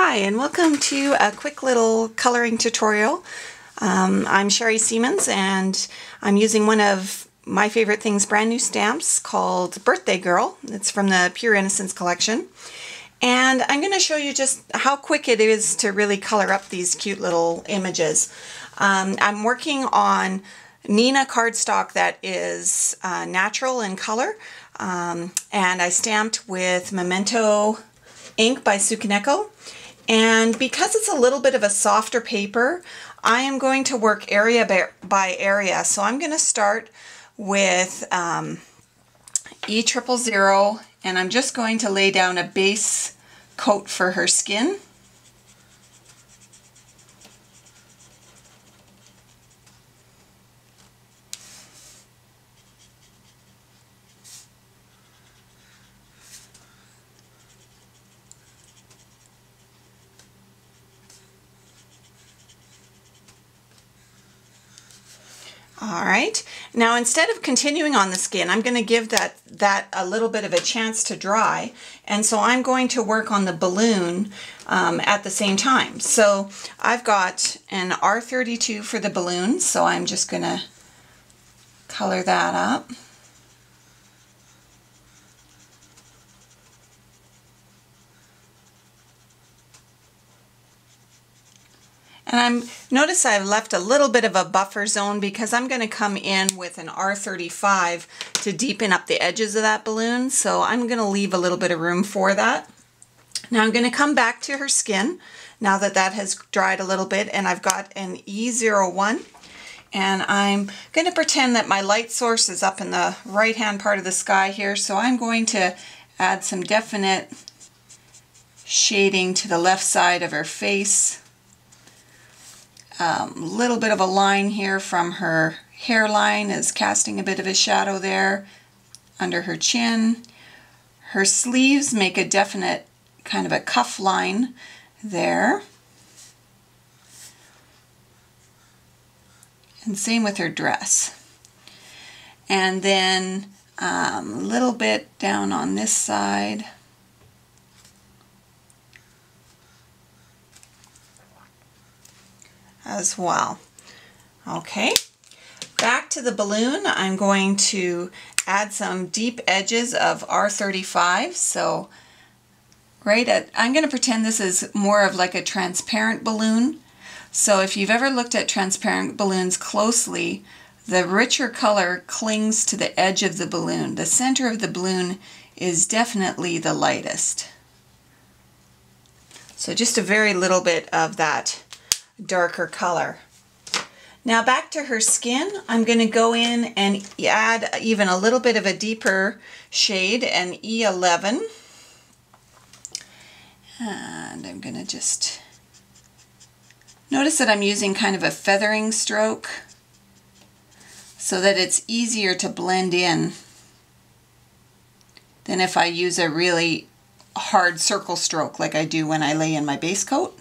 Hi, and welcome to a quick little coloring tutorial. I'm Sherrie Siemens, and I'm using one of my favorite things, brand new stamps called Birthday Girl. It's from the Pure Innocence collection. And I'm going to show you just how quick it is to really color up these cute little images. I'm working on Neenah cardstock that is natural in color, and I stamped with Memento ink by Sukaneko. And because it's a little bit of a softer paper, I am going to work area by area. So I'm going to start with E000, and I'm just going to lay down a base coat for her skin. All right, now instead of continuing on the skin, I'm going to give that a little bit of a chance to dry, and so I'm going to work on the balloon at the same time. So I've got an R32 for the balloon, so I'm just going to color that up. And notice I've left a little bit of a buffer zone because I'm going to come in with an R35 to deepen up the edges of that balloon. So I'm going to leave a little bit of room for that. Now I'm going to come back to her skin now that that has dried a little bit, and I've got an E01. And I'm going to pretend that my light source is up in the right hand part of the sky here. So I'm going to add some definite shading to the left side of her face. Little bit of a line here from her hairline is casting a bit of a shadow there under her chin. Her sleeves make a definite kind of a cuff line there. And same with her dress. And then a little bit down on this side. As well. Okay, back to the balloon. I'm going to add some deep edges of R35. So I'm going to pretend this is more of like a transparent balloon. So if you've ever looked at transparent balloons closely, the richer color clings to the edge of the balloon. The center of the balloon is definitely the lightest. So just a very little bit of that darker color. Now back to her skin, I'm going to go in and add even a little bit of a deeper shade, an E11. And I'm going to just notice that I'm using kind of a feathering stroke so that it's easier to blend in than if I use a really hard circle stroke like I do when I lay in my base coat.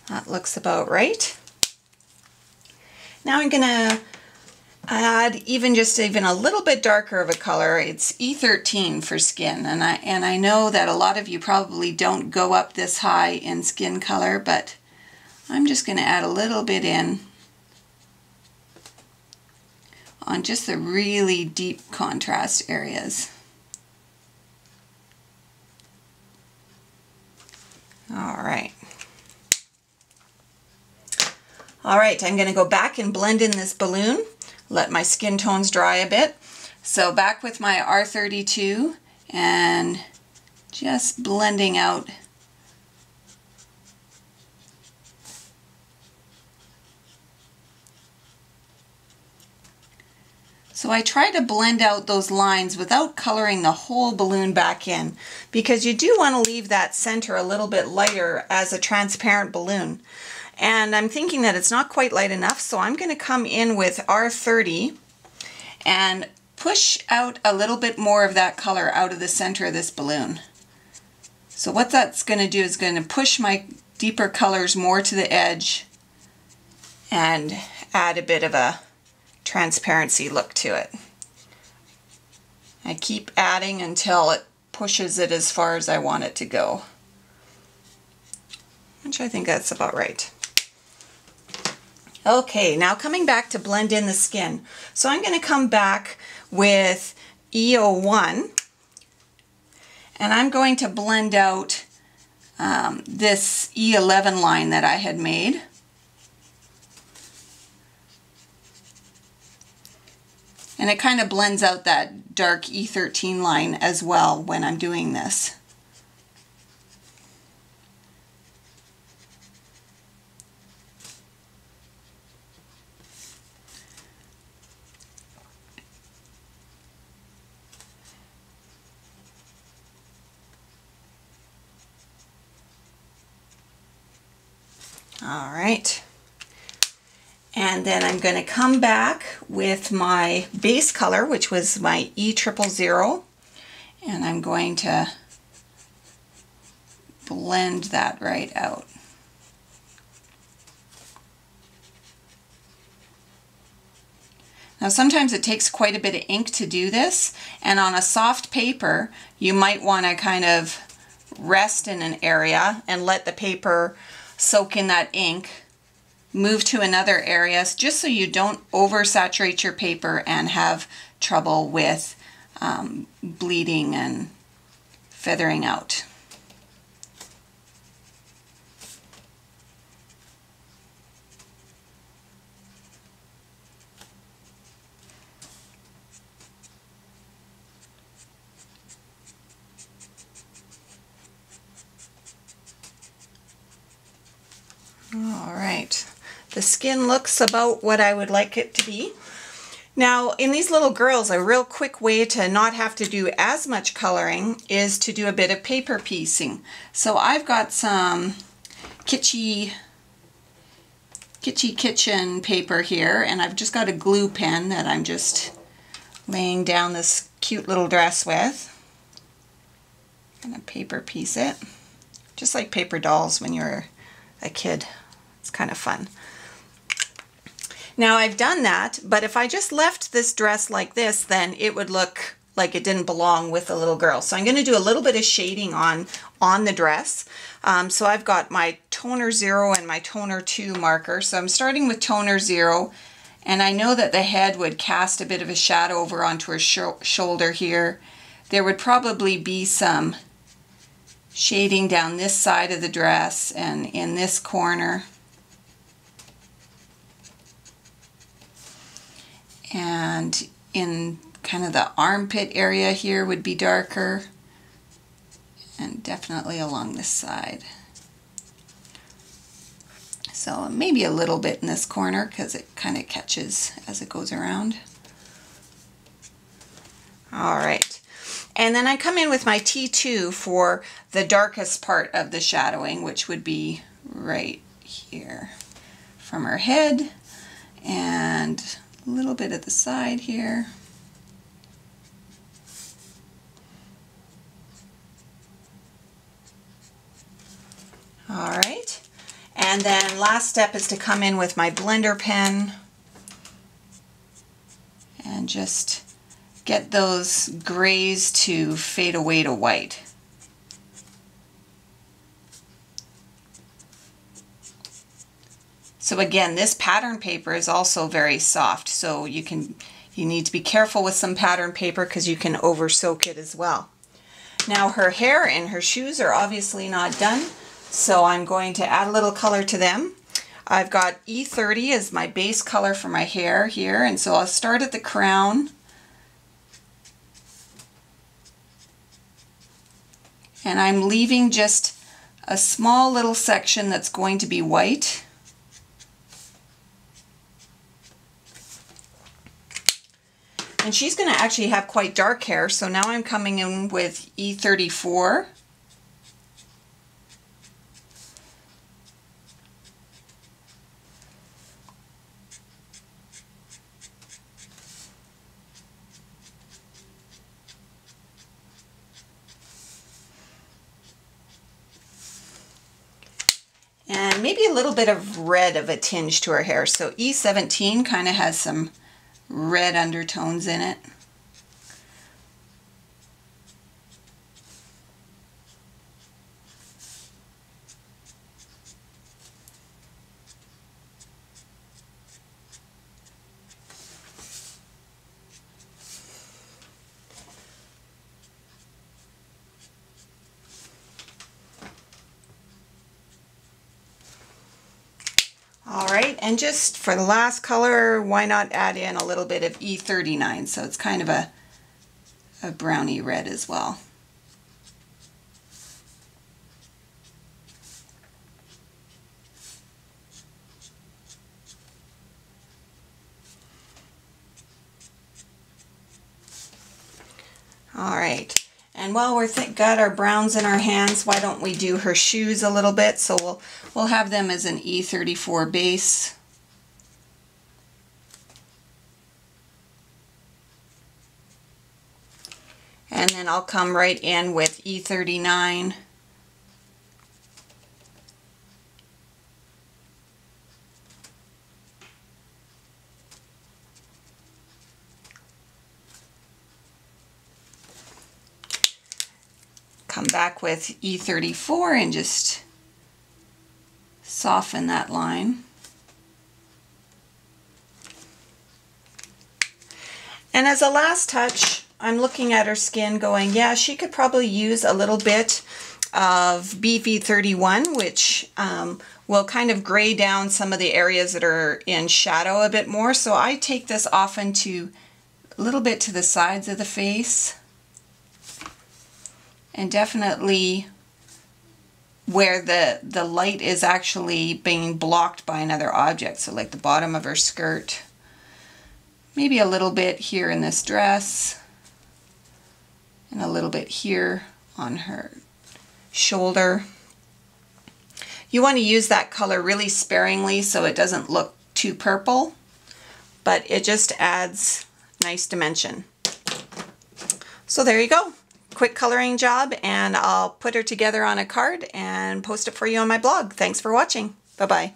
That looks about right. Now I'm going to add even a little bit darker of a color. It's E13 for skin, and I know that a lot of you probably don't go up this high in skin color, but I'm just going to add a little bit in on just the really deep contrast areas. All right. All right, I'm going to go back and blend in this balloon, let my skin tones dry a bit. So back with my R32 and just blending out So I try to blend out those lines without coloring the whole balloon back in, because you do want to leave that center a little bit lighter as a transparent balloon. And I'm thinking that it's not quite light enough, so I'm going to come in with R30 and push out a little bit more of that color out of the center of this balloon. So what that's going to do is going to push my deeper colors more to the edge and add a bit of a transparency look to it. I keep adding until it pushes it as far as I want it to go, which I think that's about right. Okay, now coming back to blend in the skin. So I'm going to come back with E01 and I'm going to blend out this E11 line that I had made. And it kind of blends out that dark E13 line as well when I'm doing this. All right. And then I'm going to come back with my base color, which was my E000, and I'm going to blend that right out. Now sometimes it takes quite a bit of ink to do this, and on a soft paper you might want to kind of rest in an area and let the paper soak in that ink. Move to another area just so you don't oversaturate your paper and have trouble with bleeding and feathering out. All right. The skin looks about what I would like it to be. Now in these little girls, a real quick way to not have to do as much coloring is to do a bit of paper piecing. So I've got some kitschy kitchen paper here, and I've just got a glue pen that I'm just laying down this cute little dress with. I'm gonna paper piece it, just like paper dolls when you're a kid. It's kind of fun. Now I've done that, but if I just left this dress like this, then it would look like it didn't belong with the little girl. So I'm going to do a little bit of shading on the dress. So I've got my toner 0 and my toner 2 marker. So I'm starting with toner 0, and I know that the head would cast a bit of a shadow over onto her shoulder here. There would probably be some shading down this side of the dress and in this corner. And in kind of the armpit area here would be darker, and definitely along this side. So maybe a little bit in this corner because it kind of catches as it goes around. All right. And then I come in with my T2 for the darkest part of the shadowing, which would be right here from her head and a little bit at the side here. All right, and then last step is to come in with my blender pen and just get those grays to fade away to white. So again, this pattern paper is also very soft, so you need to be careful with some pattern paper because you can over soak it as well. Now her hair and her shoes are obviously not done, so I'm going to add a little color to them. I've got E30 as my base color for my hair here, and so I'll start at the crown. And I'm leaving just a small little section that's going to be white. And she's going to actually have quite dark hair, so now I'm coming in with E34. and maybe a little bit of red of a tinge to her hair. So E17 kind of has some red undertones in it. All right, and just for the last color, why not add in a little bit of E39, so it's kind of a browny red as well. All right, and while we're got our browns in our hands, why don't we do her shoes a little bit? So we'll have them as an E34 base. And then I'll come right in with E39. Come back with E34 and just soften that line. And as a last touch, I'm looking at her skin going, yeah, she could probably use a little bit of BV31, which will kind of gray down some of the areas that are in shadow a bit more. So I take this often to a little bit to the sides of the face, and definitely where the light is actually being blocked by another object. So like the bottom of her skirt, maybe a little bit here in this dress, and a little bit here on her shoulder. You want to use that color really sparingly so it doesn't look too purple, but it just adds nice dimension. So there you go. Quick coloring job, and I'll put her together on a card and post it for you on my blog. Thanks for watching. Bye-bye.